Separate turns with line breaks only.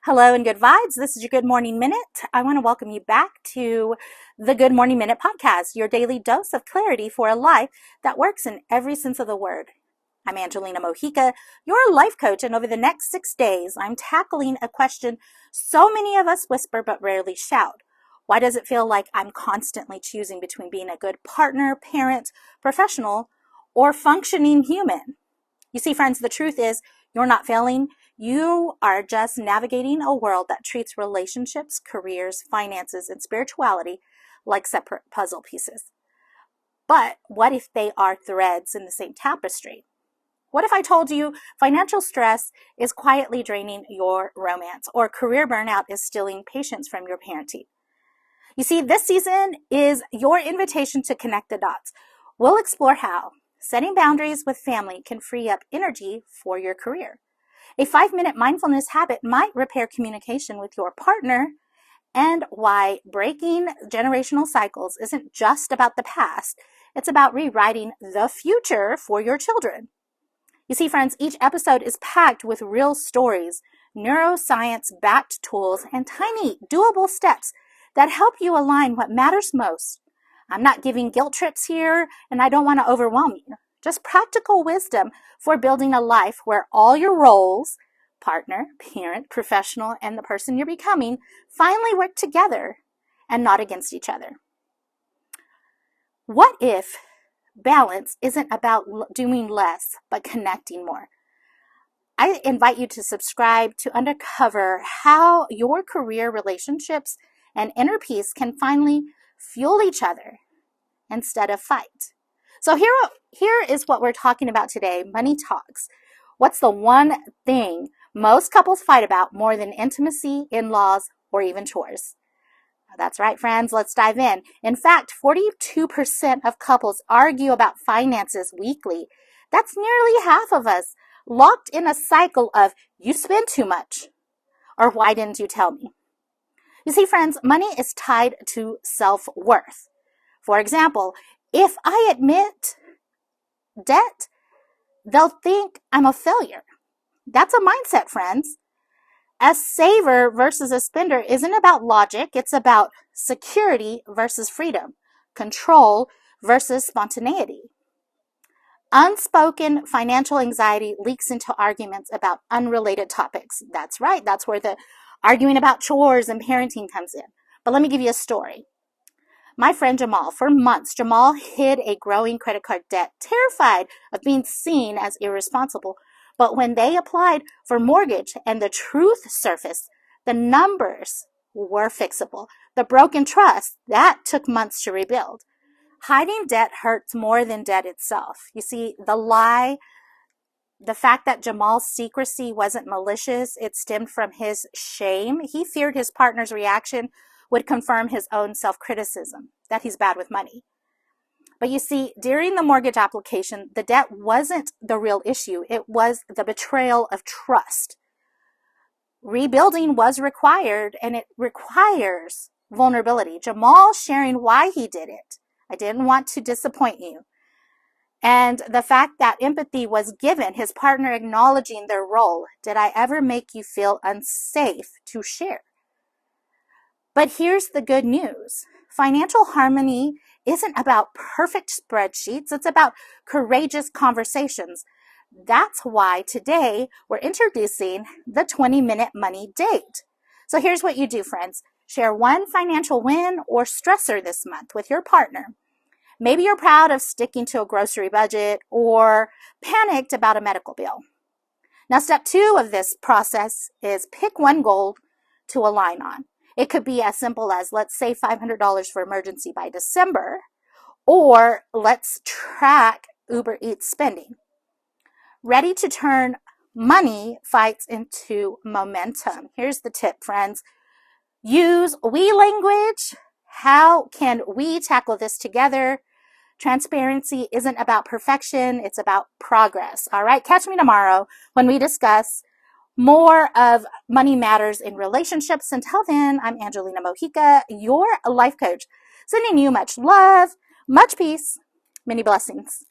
Hello and good vibes. This is your Good Morning Minute. I want to welcome you back to the Good Morning Minute podcast, your daily dose of clarity for a life that works in every sense of the word. I'm Angelina, your life coach, and over the next 6 days, I'm tackling a question so many of us whisper but rarely shout. Why does it feel like I'm constantly choosing between being a good partner, parent, professional, or functioning human? You see, friends, the truth is you're not failing. You are just navigating a world that treats relationships, careers, finances, and spirituality like separate puzzle pieces. But what if they are threads in the same tapestry? What if I told you financial stress is quietly draining your romance, or career burnout is stealing patience from your parenting? You see, this season is your invitation to connect the dots. We'll explore how setting boundaries with family can free up energy for your career. A 5-minute mindfulness habit might repair communication with your partner, and why breaking generational cycles isn't just about the past, it's about rewriting the future for your children. You see, friends, each episode is packed with real stories, neuroscience-backed tools, and tiny, doable steps that help you align what matters most. I'm not giving guilt trips here, and I don't want to overwhelm you. Just practical wisdom for building a life where all your roles, partner, parent, professional, and the person you're becoming, finally work together and not against each other. What if balance isn't about doing less, but connecting more? I invite you to subscribe to uncover how your career, relationships, and inner peace can finally fuel each other instead of fight. So here is what we're talking about today, money talks. What's the one thing most couples fight about more than intimacy, in-laws, or even chores? That's right, friends. Let's dive in. In fact, 42% of couples argue about finances weekly. That's nearly half of us, locked in a cycle of, you spend too much, or why didn't you tell me? You see, friends, money is tied to self-worth. For example, if I admit debt, they'll think I'm a failure. That's a mindset, friends. A saver versus a spender isn't about logic. It's about security versus freedom, control versus spontaneity. Unspoken financial anxiety leaks into arguments about unrelated topics. That's right. That's where the arguing about chores and parenting comes in. But let me give you a story. My friend Jamal, for months, Jamal hid a growing credit card debt, terrified of being seen as irresponsible. But when they applied for mortgage and the truth surfaced, the numbers were fixable. The broken trust, that took months to rebuild. Hiding debt hurts more than debt itself. You see, the lie, the fact that Jamal's secrecy wasn't malicious, it stemmed from his shame. He feared his partner's reaction would confirm his own self-criticism, that he's bad with money. But you see, during the mortgage application, the debt wasn't the real issue. It was the betrayal of trust. Rebuilding was required, and it requires vulnerability. Jamal sharing why he did it. I didn't want to disappoint you. And the fact that empathy was given, his partner acknowledging their role. Did I ever make you feel unsafe to share? But here's the good news. Financial harmony isn't about perfect spreadsheets. It's about courageous conversations. That's why today we're introducing the 20-minute money date. So here's what you do, friends. Share one financial win or stressor this month with your partner. Maybe you're proud of sticking to a grocery budget or panicked about a medical bill. Now, step 2 of this process is pick one goal to align on. It could be as simple as, let's save $500 for emergency by December, or let's track Uber Eats spending. Ready to turn money fights into momentum. Here's the tip, friends. Use we language. How can we tackle this together? Transparency isn't about perfection. It's about progress. All right. Catch me tomorrow when we discuss more of money matters in relationships. Until then, I'm Angelina, your life coach, sending you much love, much peace, many blessings.